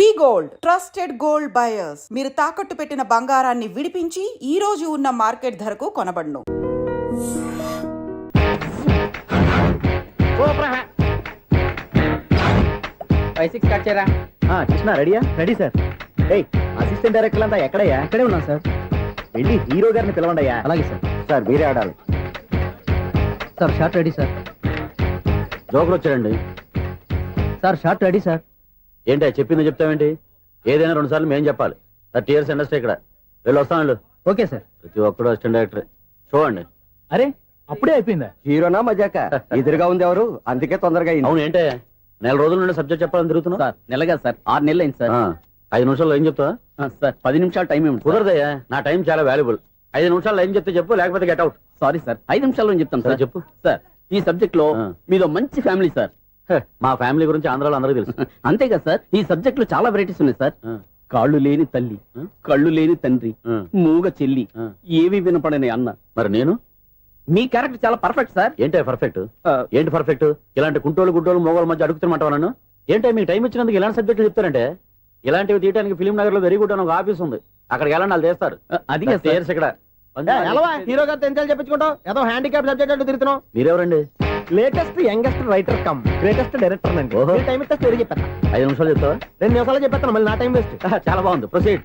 వి gold trusted gold buyers. మీరు తాకట్టు పెట్టిన బంగారాన్ని విడిపించి ఈ రోజు ఉన్న మార్కెట్ ధరకు కొనబడును. కృష్ణ రెడీయా? Ready sir. అసిస్టెంట్ డైరెక్టర్ అంతా ఎక్కడయ్యా? ఇక్కడే ఉన్నాం సార్. వెళ్ళి హీరో గారిని పిలవండి అయ్యా. అలాగే సార్. సార్ మీరే ఆడాలి sir. Short ready sir. Joker వచ్చాడండి సార్. Short ready sir. ఏంటి చెప్పింది చెప్తావేంటి? ఏదైనా 2 సార్లు మేం చెప్పాలి. 30 years ఇండస్ట్రీ ఇక్కడ. వెళ్ళి వస్తాం వెళ్ళు. Okay sir. ప్రతి ఒక్కడు అసిస్టెంట్ డైరెక్టర్ చూడండి. అరే అప్పుడే అయిపోయిందా? హీరోనా మజాక? ఎదురుగా ఉంది ఎవరు, అందుకే తొందరగా అయింది. అవును ఏంటే నెల రోజుల నుండి సబ్జెక్ట్ చెప్పాలని తిరుగుతున్నా సార్. నెలగా సార్, 6 నెలలు అయింది సార్. 5 నిమిషాల్లో ఏం చెప్తా సార్? 10 నిమిషాలు టైం ఏమి కుదరదయ్యా. నా టైం చాలా వాల్యుబుల్. 5 నిమిషాల్లో ఏం చెప్తే చెప్పు, లేకపోతే గెట్ అవుట్. సారీ సార్, 5 నిమిషాల్లో చెప్తాను సార్. చెప్పు సార్. ఈ సబ్జెక్ట్ లో మీదో మంచి ఫ్యామిలీ సార్. మా ఫ్యామిలీ గురించి ఆంధ్రాలో అందరికీ తెలుసు. అంతేగా సార్, ఈ సబ్జెక్ట్ లో చాలా వెరైటీస్ ఉన్నాయి సార్. కాళ్ళు లేని తల్లి, కళ్ళు లేని తండ్రి, మూగ చెల్లి, ఏవి వినపడని అన్న. మరి నేను మీ క్యారెక్టర్ చాలా పర్ఫెక్ట్ సార్. ఏంటే పర్ఫెక్ట్? ఏంటి పర్ఫెక్ట్? ఇలాంటి కుంటోలు గుడ్డోలు మోగోళ్ళ మధ్య అడుగుతున్నమాట నన్ను. ఏంటంటే మీకు టైం ఇచ్చినందుకు ఇలాంటి సబ్జెక్టులు చెప్తారంటే, ఇలాంటివి తీయడానికి ఫిలిం నగర్ లో వెరీ గుడ్ అని ఒక ఆఫీస్ ఉంది. అక్కడికి వెళ్ళండి, వాళ్ళు చేస్తారు. అది ఇక్కడ హీరో గారు తెంచాలి చెప్పించుకుంటాం. ఏదో హ్యాండిక్యాప్ సబ్జెక్ట్ అంటూ తిరుగుతున్నాం. మీరెవరండి? Latest youngest writer cum greatest director అండి. టైం ఇస్తే స్టోరీ చెప్పేస్తా. 5 నిమిషాలు చెప్తావా? 2 నిమిషాలు చెప్పేస్తాను, మళ్ళీ నా టైం వేస్ట్. చాలా బాగుంది, ప్రొసీడ్.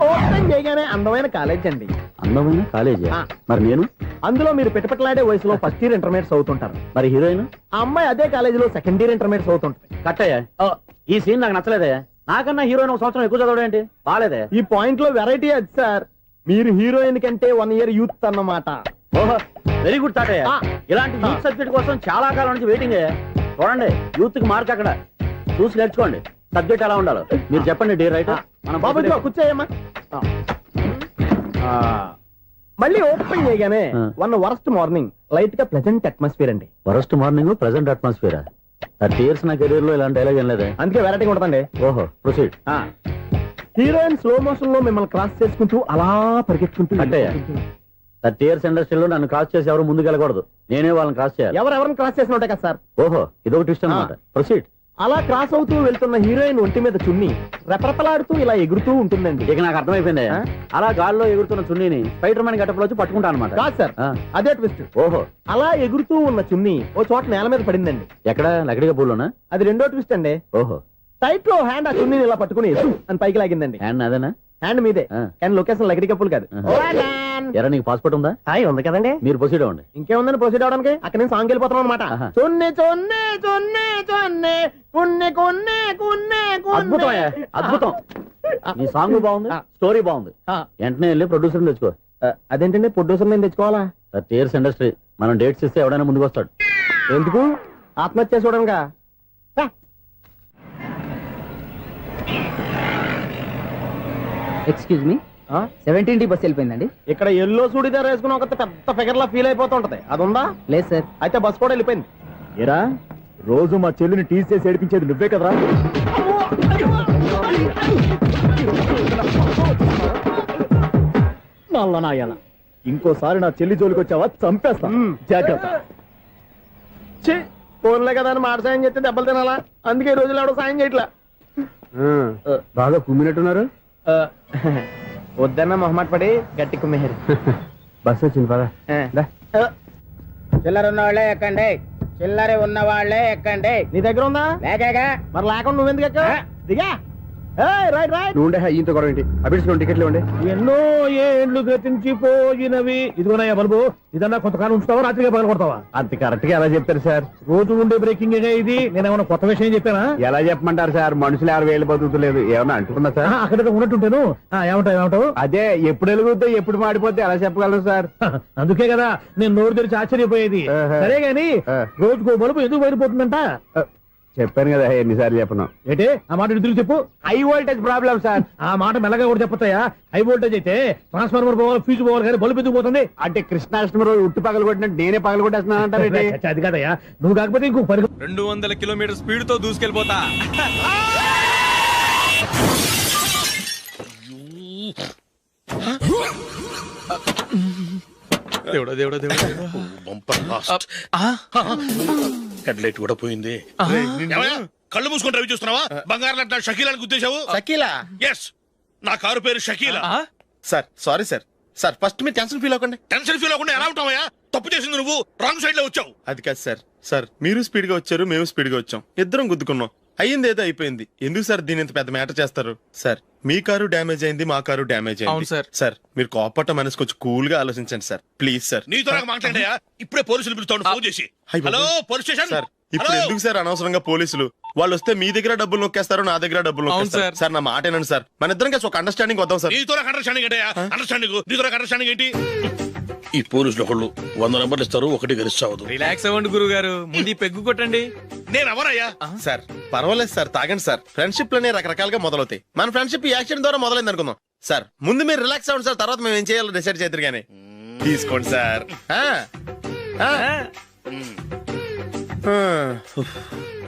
ఓపెన్ చేయగానే అందమైన కాలేజ్ అండి. అందమైన కాలేజ్? మరి నేను అందులో మీరు పెట్టుపట్లాడే వయసులో ఫస్ట్ ఇయర్ ఇంటర్మీడియట్స్ అవుతుంటారు. మరి హీరోయిన్ ఆ అమ్మాయి అదే కాలేజీలో సెకండ్ ఇయర్ ఇంటర్మీడియట్స్ అవుతుంటారు. కట్టయ్యా, ఈ సీన్ నాకు నచ్చలేదే. నాకన్నా హీరోయిన్ 1 సంవత్సరం ఎక్కువ చదవడం ఏంటి? బాలేదే. ఈ పాయింట్ లో వెరైటీ అది సార్. మీరు హీరోయిన్ కంటే 1 year యూత్ అన్నమాట. ఓహో, వెరీ గుడ్ థాట్. ఇలాంటి యూత్ సబ్జెక్ట్ కోసం చాలా కాలం నుంచి వెయిటింగ్. చూడండి, యూత్ కి మార్క్ అక్కడ చూసి నేర్చుకోండి. సబ్జెక్ట్ ఎలా ఉండాలో మీరు చెప్పండి. డే రైటర్ మన బాబు కూర్చోయమ్మా. మళ్ళీ ఓపెన్ చేయగానే వరస్ట్ మార్నింగ్, లైట్ గా ప్లెజెంట్ అట్మాస్ఫియర్ అండి. Worst morning, pleasant atmosphere. 30 years నా కెరీర్ లో ఇలాంటి డైలాగ్ ఏం లేదు, అందుకే వెరైటీ ఉంటుందండి. ఓహో, ప్రొసీడ్. హీరోయిన్ స్లో మోషన్ లో మిమ్మల్ని క్రాస్ చేసుకుంటూ అలా పరిగెత్తుకుంటూ. అంటే 30 years ఇండస్ట్రీలో నన్ను క్రాస్ చేసి ఎవరు ముందుకు వెళ్ళకూడదు, నేనే వాళ్ళని క్రాస్ చేయాలి. ఎవరెవరిని క్రాస్ చేసిన ఉంటాయి కదా సార్. ఓహో, ఇదొక ట్విస్ట్ అన్నమాట. ప్రొసీడ్. అలా క్రాస్ అవుతూ వెళ్తున్న హీరోయిన్ ఒంటి మీద చున్ని రెపరెపలాడుతూ ఇలా ఎగురుతూ ఉంటుందండి. ఇక నాకు అర్థమైపోయింది. అలా గాల్లో ఎగురుతున్న చున్నీని స్పైడర్ మ్యాన్ గెటప్లో వచ్చి పట్టుకుంటా అనమాట. కాదు సార్, అదే ట్విస్ట్. ఓహో, అలా ఎగురుతూ ఉన్న చున్ని ఓ చోట నేల మీద పడిందండి. ఎక్కడ? లకడిగా పూలోనా? అది రెండో ట్విస్ట్ అండి. ఓహో, టైట్ లో హ్యాండ్ ఆ చున్నీని ఇలా పట్టుకుని అని పైకి లాగిందండి. హ్యాండ్ అదేనా? హ్యాండ్ మీదే, కానీ లొకేషన్ లకడి కప్పులు కాదు. ఎరా, నీకు పాస్పోర్ట్ ఉందా? ఉంది కదండి. మీరు ప్రొసీడ్ అవ్వండి. ఇంకేముందని ప్రొసీడ్ అవడానికి? అక్కడ నేను సాంగ్ వెళ్ళిపోతాం అనమాట. చొన్నే చొన్నే చొన్నే చొన్నే కున్నే కున్నే కున్నే. అద్భుతం, అద్భుతం. నీ సాంగ్ బాగుంది, స్టోరీ బాగుంది. వెంటనే వెళ్ళి ప్రొడ్యూసర్ తెచ్చుకో. అదేంటండి ప్రొడ్యూసర్ నేను తెచ్చుకోవాలా? 30 years ఇండస్ట్రీ, మనం డేట్స్ ఇస్తే ఎవడైనా ముందుకు వస్తాడు. ఎందుకు? ఆత్మహత్య చూడనుగా. Excuse me, 17D bus వెళ్ళిపోయిందండి. ఇక్కడ ఎల్లో చూడిదార్ వేసుకుని ఒక పెద్ద ఫిగర్ లా ఫీల్ అయిపోతుంటది, అది ఉందా? లేదు సార్. అయితే బస్ కూడా వెళ్ళిపోయింది. ఏరా, రోజు మా చెల్లిని టీస్ చేసి ఏడిపించేది నువ్వే కదరా? నాయన, ఇంకోసారి నా చెల్లి జోలికి వచ్చావా చంపేస్తా, జాగ్రత్త. ఫోన్లే కదా అని మాట సాయం చేస్తే దెబ్బలు తినాలా, అందుకే ఈ రోజులు ఎవడో సాయం చేయట్లా. బాగా కుమ్మినట్టున్నారు. వద్దన్న మొహమాట పడి గట్టి కుమ్మేరు. బస్సు వచ్చింది పదా. చిల్లర ఉన్న వాళ్ళే ఎక్కండి, చిల్లర ఉన్న వాళ్ళే ఎక్కండి. నీ దగ్గర ఉందా? లేకగా. మరి లేకుండా నువ్వెందుకు ఎక్క? దిగా. Right right. నువ్వుండే ఇంత గొడవ ఏంటి? అభిడ్స్ టికెట్లు ఇవ్వండి. ఎన్నో ఏండ్లు గతించిపోయినవి. ఇదిగోనయ్యా బల్బు, ఇదన్నా కొంతకాలం ఉంచుతావా, రాత్రిగా పగల కొడతావా? అంత కరెక్ట్ గా ఎలా చెప్తారు సార్? రోజు ఉండే బ్రేకింగ్ ఇది. నేనేమన్నా కొత్త విషయం చెప్పానా? ఎలా చెప్పమంటారు సార్? మనుషులు 60 ఏళ్ళు బతుకుతలేదు, ఏమన్నా అంటున్నా సార్? అక్కడ ఉన్నట్టుంటాను. ఏమంటావు? అదే ఎప్పుడు వెలుగుతో ఎప్పుడు మాడిపోతే ఎలా చెప్పగలను సార్? అందుకే కదా నేను నోరు తెరిచి ఆశ్చర్యపోయేది. సరే గాని రోజుకో బల్బు ఎందుకు బయటపోతుందంట? చెప్పాను కదా ఎన్నిసార్లు చెప్పను. ఏంటి ఆ మాట తిరిగి చెప్పు. High voltage problem sir. ఆ మాట మెల్లగా కూడా చెప్పొచ్చాయా? హై వోల్టేజ్ అయితే ట్రాన్స్ఫార్మర్ పోవాలి, ఫ్యూజ్ పోవాలి, కానీ బల్బు ఎందుకు పోతుంది? అంటే కృష్ణాష్టమి రోజు ఉట్టు పగలు కొట్టినట్టు నేనే పగలు కొట్టేస్తున్నానంటారు. అది కాదయ్యా, నువ్వు కాకపోతే ఇంకో 200 kilometers స్పీడ్ తో దూసుకెళ్ళిపోతా. దేవుడా దేవుడా దేవుడా, హెడ్ లైట్ కూడా పోయింది. కళ్ళు మూసుకొని రవి చూస్తున్నావా? బంగారం లాంటి షకీలాని గుద్దేశావు. షకీలా? ఎస్, నా కారు పేరు Shakeela. Sir sorry sir. Sir first మీరు టెన్షన్ ఫీల్ అవ్వకండి. టెన్షన్ ఫీల్ అవ్వకుండా ఎలా ఉంటావయ్యా? తప్పు చేసింది నువ్వు, రాంగ్ సైడ్ లో వచ్చావు. అది కాదు సార్. సార్ మీరు స్పీడ్ గా వచ్చారు, మేము స్పీడ్ గా వచ్చాం, ఇద్దరం గుద్దుకున్నాం. అయ్యింది ఏదో అయిపోయింది. ఎందుకు సార్ దీని ఇంత పెద్ద మ్యాటర్ చేస్తారు? సార్ మీ కారు డ్యామేజ్ అయింది, మా కారు డ్యామేజ్ అయింది. సార్ మీరు కోపట్ట మనసు కొంచెం కూల్ గా ఆలోచించండి సార్, ప్లీజ్ సార్. నీతో నాకు మాట్లాడయా? ఇప్పుడే పోలీసులు పిలుస్తాను, ఫోన్ చేసి. Hello police station. సార్ ఇప్పుడు ఎందుకు సార్ అనవసరంగా పోలీసులు? వాళ్ళు వస్తే మీ దగ్గర డబ్బులు నొక్కేస్తారు, నా దగ్గర డబ్బులు నొక్కేస్తారు. సార్ నా మాట ఏనండి సార్, మన ఇద్దరం కలిసి ఒక అండర్స్టాండింగ్ వద్దాం సార్. నీతో నాకు అండర్స్టాండింగ్ ఏంటయ్యా? అండర్స్టాండింగ్ నీతో నాకు అండర్స్టాండింగ్ ఏంటి? ఈ పోలీసులు ఒకళ్ళు 100 నెంబర్లు ఇస్తారు, ఒకటి గెలిస్తావదు. రిలాక్స్ అవ్వండి గురువు గారు, ముందు ఈ పెగ్గు కొట్టండి. నేను ఎవరయ్యా? సార్ పర్వాలేదు సార్, తాగండి సార్. ఫ్రెండ్షిప్ లోనే రకరకాలుగా మొదలవుతాయి. మన ఫ్రెండ్షిప్ యాక్సిడెంట్ ద్వారా మొదలైంది అనుకుందాం. సార్ ముందు మీరు రిలాక్స్ అవ్వండి సార్, తర్వాత మేము ఏం చేయాలో డిసైడ్ చేద్దరు గానీ. తీసుకోండి సార్.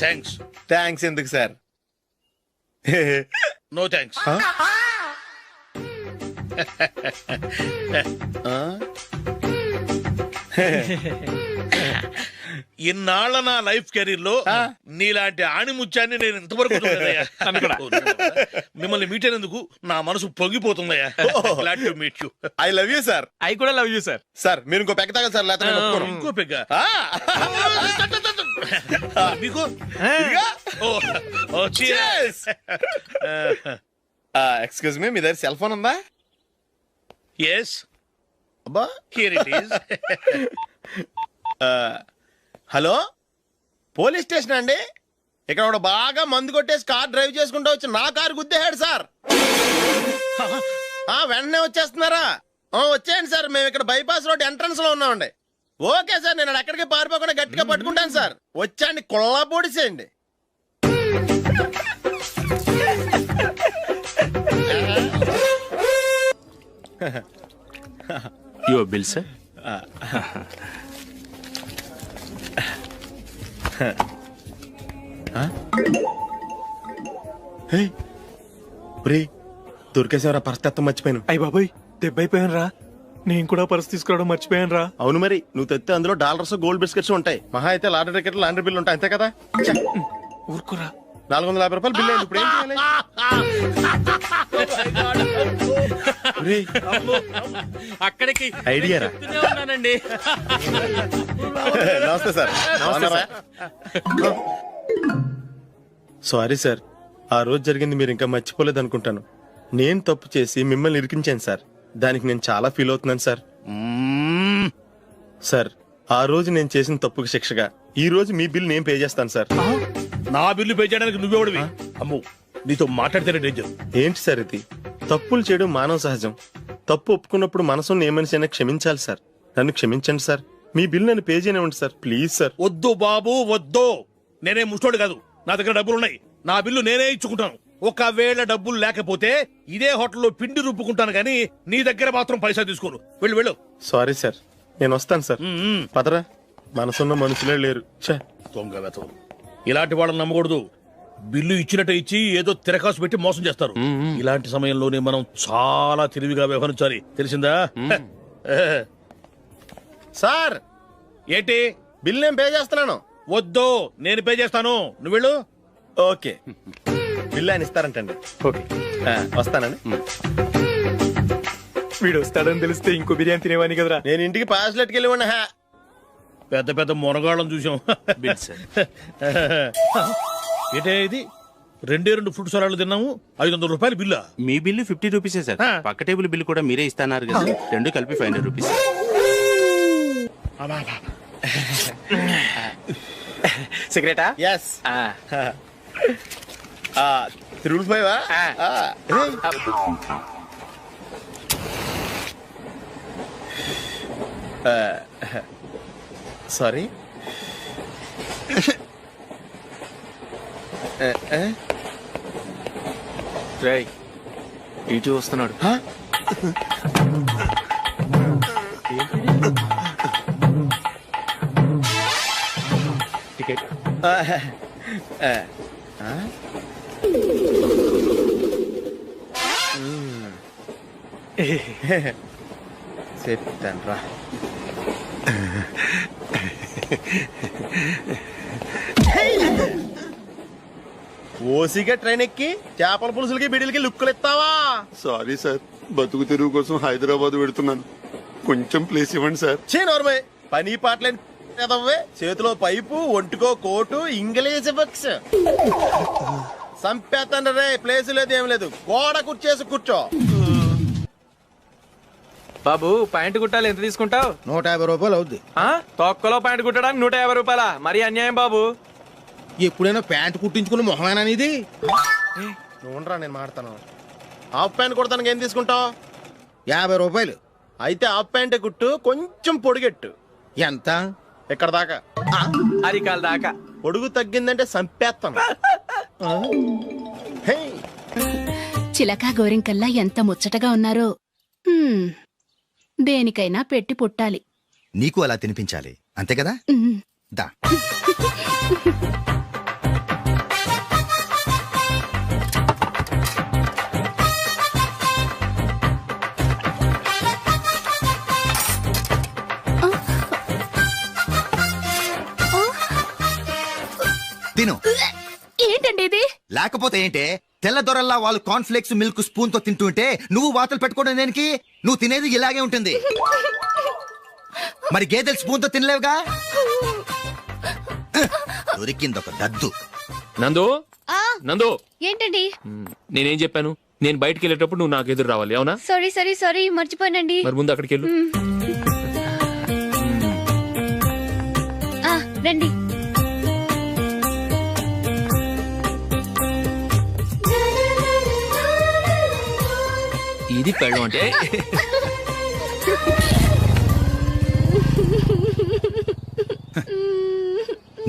థ్యాంక్స్. థ్యాంక్స్ ఎందుకు సార్? No thanks. ఇన్నాళ్ళ నా లైఫ్ కెరీర్ లో నీలాంటి ఆణిముత్యాన్ని నేను ఇంతవరకు చూడలేదయ్యా. మిమ్మల్ని మీట్ అయినందుకు నా మనసు పొంగిపోతుందయ్యా. Glad to meet you. I love you sir. I కూడా లవ్ యూ సార్. సార్ మీరు ఇంకో పెక్క తాగండి సార్, లేకపోతే నేను ఒప్పుకోను. ఇంకో పెగ్గ మీకు? ఎక్స్క్యూజ్ మీ, మీ దగ్గర సెల్ ఫోన్ ఉందా? ఎస్, అబ్బా here it is. Hello police station అండి. ఇక్కడ ఒకడు బాగా మందు కొట్టేసి కార్ డ్రైవ్ చేసుకుంటూ వచ్చి నా కారు గుద్దేశాడు సార్. వెంటనే వచ్చేస్తున్నారా? వచ్చేయండి సార్, మేము ఇక్కడ బైపాస్ రోడ్ ఎంట్రన్స్ లో ఉన్నామండి. ఓకే సార్, నేను ఎక్కడికి పారిపోకుండా గట్టిగా పట్టుకుంటాను సార్. వచ్చాండి, కుళ్ళ పొడిసేయండి. Your bill sir. దొరికేసేవరా? పరిస్థితి మర్చిపోయాను. అయ్య బాబాయ్, దెబ్బైపోయాను రా. నేను కూడా పర్స్ తీసుకురావడం మర్చిపోయాను రా. అవును మరి, నువ్వు తెస్తే అందులో డాలర్స్ గోల్డ్ బిస్కెట్స్ ఉంటాయి. మహా అయితే లాటరీ టికెట్ లాండ్రీ బిల్లు ఉంటాయి, అంతే కదా. ఊరుకురా. 450 రూపాయలు బిల్లు అయింది. ఇప్పుడు ఏం చేయాలి? అక్కడికి ఐడియా రా. ఉన్నానండి. నమస్తే సార్. సారీ సార్, ఆ రోజు జరిగింది మీరు ఇంకా మర్చిపోలేదు అనుకుంటాను. నేను తప్పు చేసి మిమ్మల్ని ఇరికించాను సార్. దానికి నేను చాలా ఫీల్ అవుతున్నాను సార్. సార్ ఆ రోజు నేను చేసిన తప్పుకి శిక్షగా ఈ రోజు మీ బిల్ నేను పే చేస్తాను సార్. నా బిల్లు పే చేయడానికి నువ్వెవడివి? అమ్మో, నీతో మాట్లాడితేనే డేంజర్. ఏంటి సార్ ఇది? తప్పులు చేయడం మానవ సహజం. తప్పు ఒప్పుకున్నప్పుడు మనసుని ఏ మనిషి అయినా క్షమించాలి సార్. నన్ను క్షమించండి సార్. మీ బిల్ నన్ను పే చేయనివ్వండి సార్, ప్లీజ్ సార్. వద్దు బాబు వద్దు, నేనే ముష్టోడు కాదు. నా దగ్గర డబ్బులున్నాయి, నా బిల్లు నేనే ఇచ్చుకుంటాను. ఒకవేళ డబ్బులు లేకపోతే ఇదే హోటల్లో పిండి రుబ్బుకుంటాను, కానీ నీ దగ్గర మాత్రం పైసా తీసుకోను. వెళ్ళు వెళ్ళు. సారీ సార్, నేను వస్తాను సార్. పదరా, మనసున్న మనుషులే లేరు. దొంగ వెతవు, ఇలాంటి వాళ్ళని నమ్మకూడదు. బిల్లు ఇచ్చినట్టు ఇచ్చి ఏదో తిరకాసు పెట్టి మోసం చేస్తారు. ఇలాంటి సమయంలోనే మనం చాలా తెలివిగా వ్యవహరించాలి, తెలిసిందా? సార్ ఏంటి? బిల్ నేను పే చేస్తున్నాను. వద్దు, నేను పే చేస్తాను, నువ్వు వెళ్ళు. ఓకే, బిల్ ఆయన ఇస్తారంటండి. ఓకే, వస్తానండి. వీడు వస్తాడని తెలిస్తే ఇంకో బిర్యానీ తినేవాని కదరా. నేను ఇంటికి పాస్లెట్కి వెళ్ళి ఉన్నా. పెద్ద పెద్ద మొనగాళ్ళం చూసాం. Bill sir. ఏంటే ఇది? 2 ఫ్రూట్ సలాడ్లు తిన్నాము, 500 రూపాయలు బిల్లా? మీ బిల్లు 50 రూపీసే సార్. పక్క టేబుల్ బిల్లు కూడా మీరే ఇస్తాన్నారు కదా, రెండు కలిపి 500 రూపీస్. సిగరెటా? ఎస్. 3 సారీ. రై ఇటు వస్తున్నాడు. టికెట్. చెప్తాను రా. ఓసిగా ట్రైన్ ఎక్కి చేపల పులుసులకి బిడిలకి లుక్కులు ఇస్తావా? సారీ సార్, బతుకు తెరువు కోసం హైదరాబాద్ పెడుతున్నాను. కొంచెం ప్లేస్ ఇవ్వండి సార్. నోర్మే పని పాటలేని ఎదవ్వే. చేతిలో పైపు, ఒంటికో కోటు, ఇంగ్లీష్ బుక్స్. సంపేతండ్రి రే, ప్లేస్ లేదు ఏం లేదు. గోడ కుర్చేసి కూర్చో. బాబు ప్యాంటు కుట్టాలి, ఎంత తీసుకుంటావు? 150 రూపాయలు అవుద్ది. తొక్కలో ప్యాంటు కుట్టడానికి 150 రూపాయల? మరి అన్యాయం బాబు. ఎప్పుడైనా ప్యాంట్ కుట్టించుకున్న మొహమేనా ఇది? నువ్వురా, నేను మాడతాను. హాఫ్ ప్యాంట్ కుడతానికి ఏం తీసుకుంటావు? 50 రూపాయలు. అయితే హాఫ్ ప్యాంట్ కుట్టు, కొంచెం పొడిగెట్టు. ఎంత? ఇక్కడ దాకా, అరికాల దాకా. పొడుగు తగ్గిందంటే సంపేస్తాను. హే, చిలకా గోరింకల్లా ఎంత ముచ్చటగా ఉన్నారో. దేనికైనా పెట్టి పుట్టాలి. నీకు అలా తినిపించాలి, అంతే కదా? దా. తిను. ఏంటండి ఇది? లేకపోతే ఏంటే, తెల్లదొరల్లా వాళ్ళు కార్న్ఫ్లేక్స్ మిల్క్ స్పూన్ తో తింటుంటే నువ్వు వాతలు పెట్టుకోవడం దేనికి? నువ్వు తినేది ఇలాగే ఉంటుంది. మరి గేదెలు స్పూన్ తో తినలేవుగా. దొరికింది ఒక దద్దు. నందు, నందు, ఏంటండి? నేనేం చెప్పాను? నేను బయటికి వెళ్ళేటప్పుడు నువ్వు నాకు ఎదురు రావాలి, అవునా? సారీ మర్చిపోయానండి. మరి ముందు అక్కడికి వెళ్ళు. రండి. ఇది పెళ్ళం అంటే.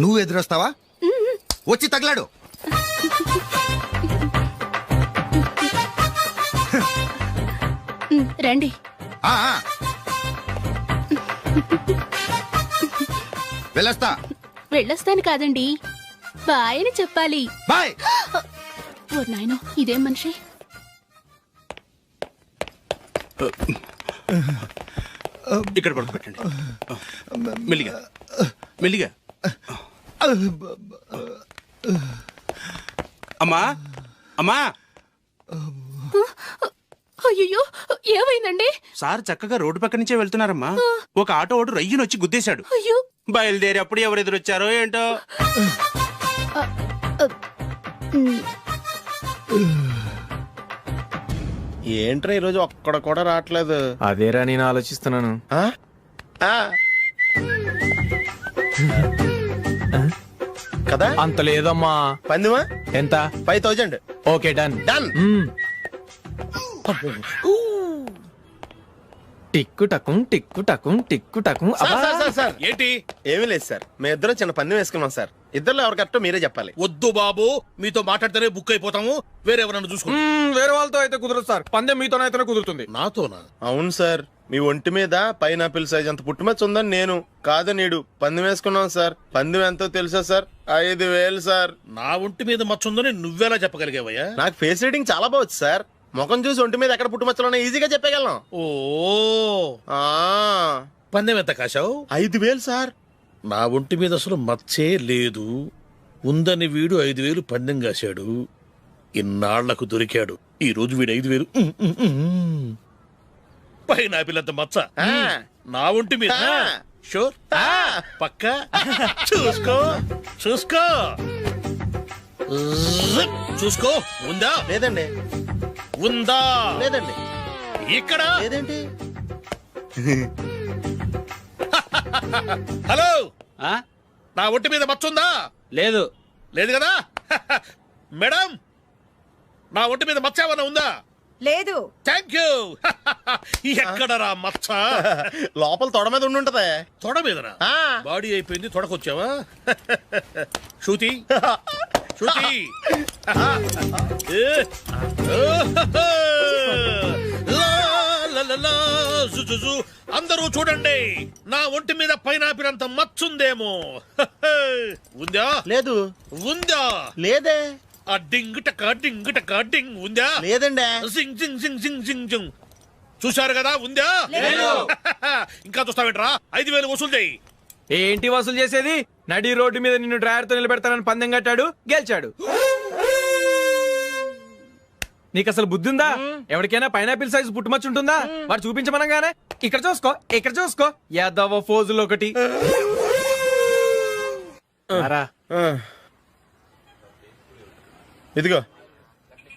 నువ్వు ఎదురొస్తావా? వచ్చి తగలాడు. రండి. ఆ, ఆ. వెళ్ళొస్తా. వెళ్ళొస్తాను కాదండి, బాయ్ అని చెప్పాలి. బాయ్. ఓ నాయనో, ఇదేం మనిషి? ఇక్కడ పడుకోబెట్టండి. మెల్లిగా మెల్లిగా. అమ్మా, అమ్మా. అయ్యో, ఏమైందండి? సార్ చక్కగా రోడ్డు పక్క నుంచే వెళ్తున్నారమ్మా. ఒక ఆటో ఓడు రయ్యను వచ్చి గుద్దేశాడు. అయ్యో. బయలుదేరి అప్పుడు ఎవరు ఎదురొచ్చారో ఏంటో. ఏంట్రా ఈరోజు ఒక్కడ కూడా రావట్లేదు? అదేరా నేను ఆలోచిస్తున్నాను. ఆ? ఆ. కదా అంత లేదమ్మా. పందిమా ఎంత? 5000. Okay, done. డన్. టిక్కు టకుం టిక్కు టకుం టిక్కు టకుం. సార్ ఏంటి? ఏమీ లేదు సార్, మేము ఇద్దరం చిన్న పందెం వేసుకున్నాం సార్. ఇద్దరు ఎవరు కరెక్టో మీరే చెప్పాలి. వద్దు బాబు, మీతో మాట్లాడితేనే బుక్ అయిపోతాము. వేరే ఎవరన్నా చూసుకోండి. వేరే వాళ్ళతో అయితే కుదరదు సార్, పందెం మీతోనైతేనే కుదురుతుంది. నాతోనా? అవును సార్, మీ ఒంటి మీద పైనాపిల్ సైజ్ అంత పుట్టుమచ్చ ఉందని నేను కాదు నీడు పందెం వేసుకున్నాం సార్. పందెం ఎంతో తెలుసా సార్? 5000 సార్. నా ఒంటి మీద మచ్చ ఉందని నువ్వెలా చెప్పగలిగావయ్యా? నాకు ఫేస్ రీడింగ్ చాలా బాగుంది సార్. ముఖం చూసి ఒంటి మీద ఎక్కడ పుట్టుమచ్చలో ఈజీగా చెప్పగలం. ఓ, ఆ, పందెం ఎంత కాశావు? 5000 సార్. నా ఒంటి మీద అసలు మచ్చే లేదు. ఉందని వీడు 5000 పందెం కాశాడు. ఇన్నాళ్లకు దొరికాడు. ఈ రోజు వీడు 5000. పైన పిల్లంత మచ్చ నా ఒంటి మీద. షూర్, పక్క. చూసుకో చూసుకో చూసుకో. ఉందా? లేదండి. ఉందా? లేదండి. ఇక్కడ లేదేంటి? హలో, నా ఒంటి మీద మచ్చ ఉందా? లేదు. లేదు కదా? మేడం, నా ఒంటి మీద మచ్చ ఏమన్నా ఉందా? లేదు. Thank you. ఎక్కడరా మచ్చ? లోపల తొడ మీద ఉండుంటదే. తొడ మీదనా? ఆ. బాడీ అయిపోయింది, తొడకొచ్చావా? శృతి, శృతి. అందరూ చూడండి, నా ఒంటి మీద పైనాపిల్ అంత మచ్చుందేమో. ఉందా? లేదు. ఉందా? లేదే. ఆ డింగ్ టక డింగ్ టక డింగ్ ఉందా? లేదండి. జింగ్ జింగ్ జింగ్ జింగ్ జింగ్ జింగ్. చూశారు కదా? ఉందా? ఇంకా చూస్తావేంట్రా? 5000 వసూలు చేయి. ఏంటి వసూలు చేసేది? నడి రోడ్డు మీద నిన్ను డ్రైవర్తో నిలబెడతానని పందెం కట్టాడు, గెలిచాడు. నీకు అసలు బుద్ధి ఉందా? ఎవరికైనా పైనాపిల్ సైజ్ పుట్టుమచ్చు ఉంటుందా? వాడు చూపించమనగానే ఇక్కడ చూసుకో, ఇక్కడ చూసుకో, యాదవ ఫోజులు ఒకటి. రా. ఇదిగో.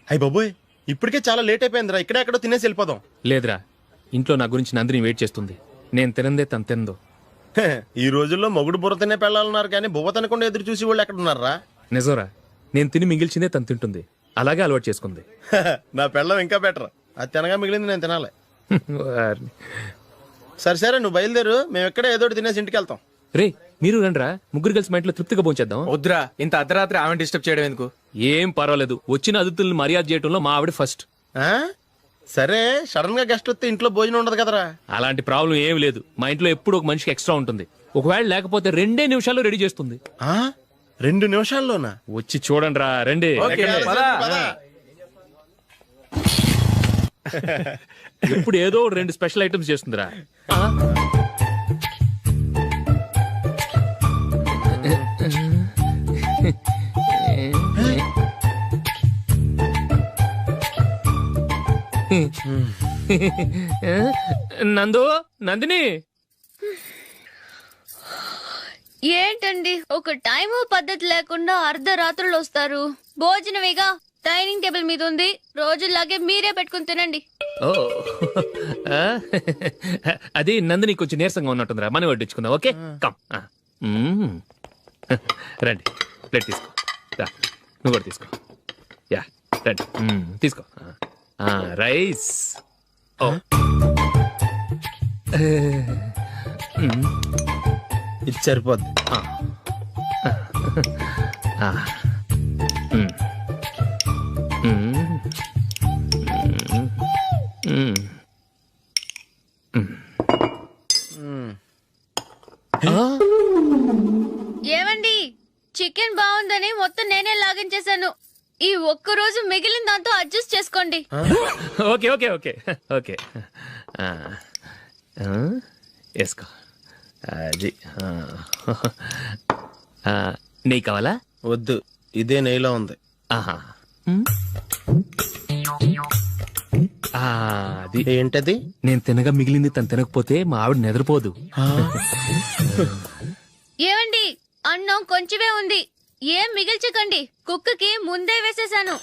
అయ్యి బాబోయ్, ఇప్పటికే చాలా లేట్ అయిపోయిందిరా. ఇక్కడే ఎక్కడో తినేసి వెళ్ళిపోదాం. లేదురా, ఇంట్లో నా గురించి నందిని వెయిట్ చేస్తుంది. నేను తినందే తను తిందో. హే, ఈ రోజుల్లో మొగుడు బుర్ర తినే పెళ్ళాలన్నారు కానీ బువ్వ తినకుండా ఎదురు చూసి వాళ్ళు ఎక్కడ ఉన్నారా? నిజంరా, నేను తిని మిగిల్చిందే తను తింటుంది. అలాగే అలవాటు చేసుకుంది. నా పెళ్ళం ఇంకా బెటర్. అది తినగా మిగిలింది నేను తినాలి. సరే సరే, నువ్వు బయలుదేరు. మేము ఎక్కడ ఏదో ఒకటి తినేసి ఇంటికి వెళ్తాం. రే, మీరు రండిరా, ముగ్గురు కలిసి మా ఇంట్లో తృప్తిగా పోంచేద్దాం. వద్దురా, ఇంత అర్ధరాత్రి ఆమె డిస్టర్బ్ చేయడం ఎందుకు? ఏం పర్వాలేదు, వచ్చిన అతిథులను మర్యాద చేయడంలో మా ఆవిడ ఫస్ట్. ఆ? సరే, సడన్ గా గెస్ట్ వస్తే ఇంట్లో భోజనం ఉండదు కదరా. అలాంటి ప్రాబ్లం ఏం లేదు. మా ఇంట్లో ఎప్పుడు ఒక మనిషికి ఎక్స్ట్రా ఉంటుంది. ఒకవేళ లేకపోతే 2 నిమిషాల్లో రెడీ చేస్తుంది. 2 నిమిషాల్లోనా? వచ్చి చూడండి రా, రండి. ఓకే, పద. ఎప్పుడు ఏదో 2 స్పెషల్ ఐటమ్స్ చేస్తుందిరా. నందు, నందిని. ఏంటండి ఒక టైము పద్ధతి లేకుండా అర్ధరాత్రులు వస్తారు? భోజనమేగా డైనింగ్ టేబుల్ మీద ఉంది, రోజుల్లాగే మీరే పెట్టుకుని తినండి. ఓ, అది నందిని కొంచెం నీరసంగా ఉన్నట్టుందిరా. మనం వడ్డించుకుందాం. Okay, come. రండి, ప్లేట్ తీసుకో. రా, నువ్వు కూడా తీసుకో. యా, రండి, తీసుకో. రైస్. ఓ, ఇది సరిపోద్ది. ఏమండి, చికెన్ బాగుందని మొత్తం నేనే లాగించేశాను. ఈ ఒక్క రోజు మిగిలిన దాంతో అడ్జస్ట్ చేసుకోండి. Okay okay okay okay. వేసుకో. అది నెయ్యి కావాలా? వద్దు, ఇదే నెయ్యిలో ఉంది. ఆహా, అది ఏంటది? నేను తినగా మిగిలింది తను తినకపోతే మా ఆవిడ నిద్రపోదు. ఏమండి, అన్నం కొంచెమే ఉంది, ఏం మిగిల్చకండి. కుక్కకి ముందే వేసేసాను.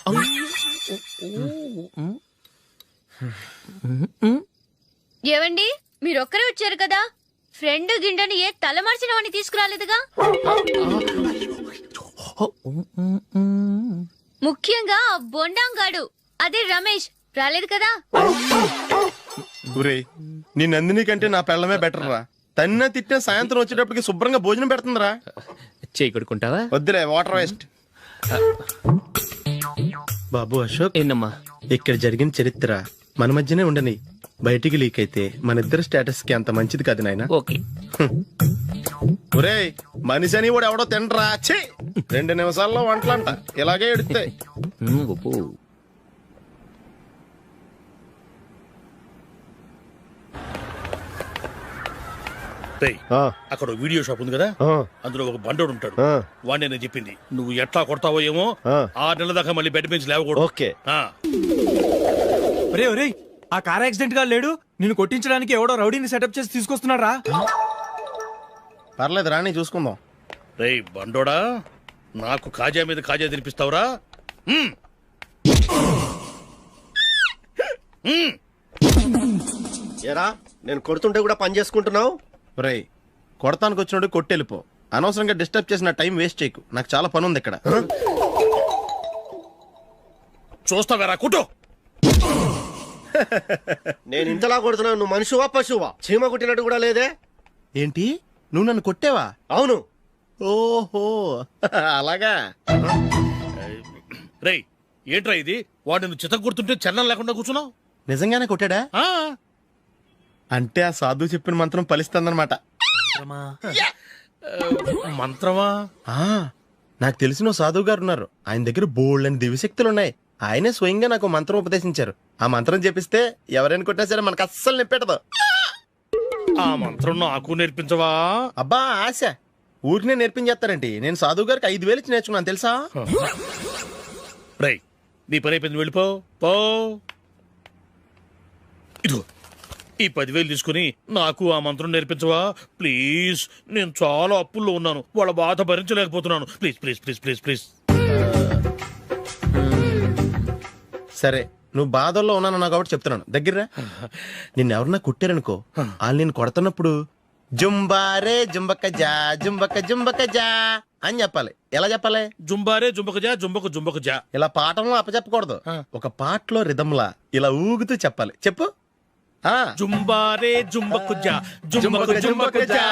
ఏవండి, మీరొక్కరే వచ్చారు కదా, ఫ్రెండ్ గిండెని ఏ తలమార్చిన వాడిని తీసుకురాలేదుగా? ముఖ్యంగా ఆ బొండాంగాడు, అదే రమేష్, రాలేదు కదా? ఊరే, నీ నందిని కంటే నా పెళ్ళమే బెటర్ రా. తన్న తిట్టిన సాయంత్రం వచ్చేటప్పటికి శుభ్రంగా భోజనం పెడుతుందిరా. చేయి కొడుకుంటావా? వద్దులే, వాటర్ వేస్ట్. బాబు అశోక్, ఏంటమ్మా? ఇక్కడ జరిగిన చరిత్ర మన మధ్యనే ఉండని. బయటికి లీక్ అయితే మన ఇద్దరు స్టేటస్ కి అంత మంచిది కాదు నాయన. ఓకే. ఒరే, మనిషి అని కూడా ఎవడో తినరా. 2 నిమిషాల్లో వంటలంట ఇలాగే ఎడుతాయి. అక్కడ వీడియో షాప్ ఉంది కదా, అందులో ఒక బండోడు ఉంటాడు. వాడిని నేను చెప్పింది, నువ్వు ఎట్లా కొడతావో ఏమో. 6 నెలల దాకా మళ్ళీ బెడ్ బెంచ్ లేవకూడదు. ఓకే. ఒరే ఒరే, ఆ కార్ యాక్సిడెంట్ గా లేడు, నిన్ను కొట్టించడానికి ఎవడో రౌడీని సెటప్ చేసి తీసుకొస్తున్నాడు రా. పర్లేదు రాని, చూసుకుందాం. రేయ్ బండోడా, నాకు కాజా మీద కాజా తినిపిస్తావురా? ఎరా, నేను కొడుతుంటే కూడా పని చేసుకుంటున్నావు? రే, కొడతానికి వచ్చినోడు కొట్టెళ్ళిపో. అనవసరంగా డిస్టర్బ్ చేసిన టైం వేస్ట్ చేయకు. నాకు చాలా పని ఉంది ఇక్కడ. చూస్తావేరా కుట్టు. నేను ఇంతలా కొడుతున్నావు, నువ్వు మనిషివా పశువా? చీమ కుట్టినట్టు కూడా లేదే. ఏంటి, నువ్వు నన్ను కొట్టేవా? అవును. ఓహో, అలాగా. రేయ్, ఏంట్రా ఇది? వాడు నువ్వు చిత్త గుర్తుంటే చలనం లేకుండా కూర్చున్నావు. నిజంగానే కొట్టాడా? అంటే ఆ సాధువు చెప్పిన మంత్రం ఫలిస్తుందన్నమాట. మంత్రమా? నాకు తెలిసిన సాధువు గారు ఉన్నారు. ఆయన దగ్గర బోల్డ్ అని దివ్యశక్తులు ఉన్నాయి. ఆయనే స్వయంగా నాకు మంత్రం ఉపదేశించారు. ఆ మంత్రం చెప్పిస్తే ఎవరైనా కొట్టినా సరే మనకు అస్సలు నిప్పెట్టదు. ఆ మంత్రం నాకు నేర్పించవా? అబ్బా ఆశ, ఊరినే నేర్పించేస్తారండి. నేను సాధువు గారికి 5,000 ఇచ్చి నేర్చుకున్నాను తెలుసా? రేయ్, నీ పని అయిపోయింది, వెళ్ళిపో పో. ఇదిగో ఈ 10,000 తీసుకుని నాకు ఆ మంత్రం నేర్పించవా ప్లీజ్? నేను చాలా అప్పుల్లో ఉన్నాను, వాళ్ళ బాధ భరించలేకపోతున్నాను. Please please please please please. సరే నువ్వు బాధల్లో ఉన్నాను నాకు కాబట్టి చెప్తున్నాను, దగ్గర నిన్ను ఎవరన్నా కుట్టారనుకో, వాళ్ళు నేను కొడుతున్నప్పుడు జుంబారే జుంబక జా జుంబక జుంబక జా అని చెప్పాలి. ఎలా చెప్పాలి? జుంబారే జుంబకు జా జుంబకు జుంబకు జా. ఇలా పాఠంలో అప్పచెప్పకూడదు, ఒక పాటలో రిధంలా ఇలా ఊగుతూ చెప్పాలి. చెప్పు. జుంబారే జుంబకు జా జుంబకు జుంబకు జా.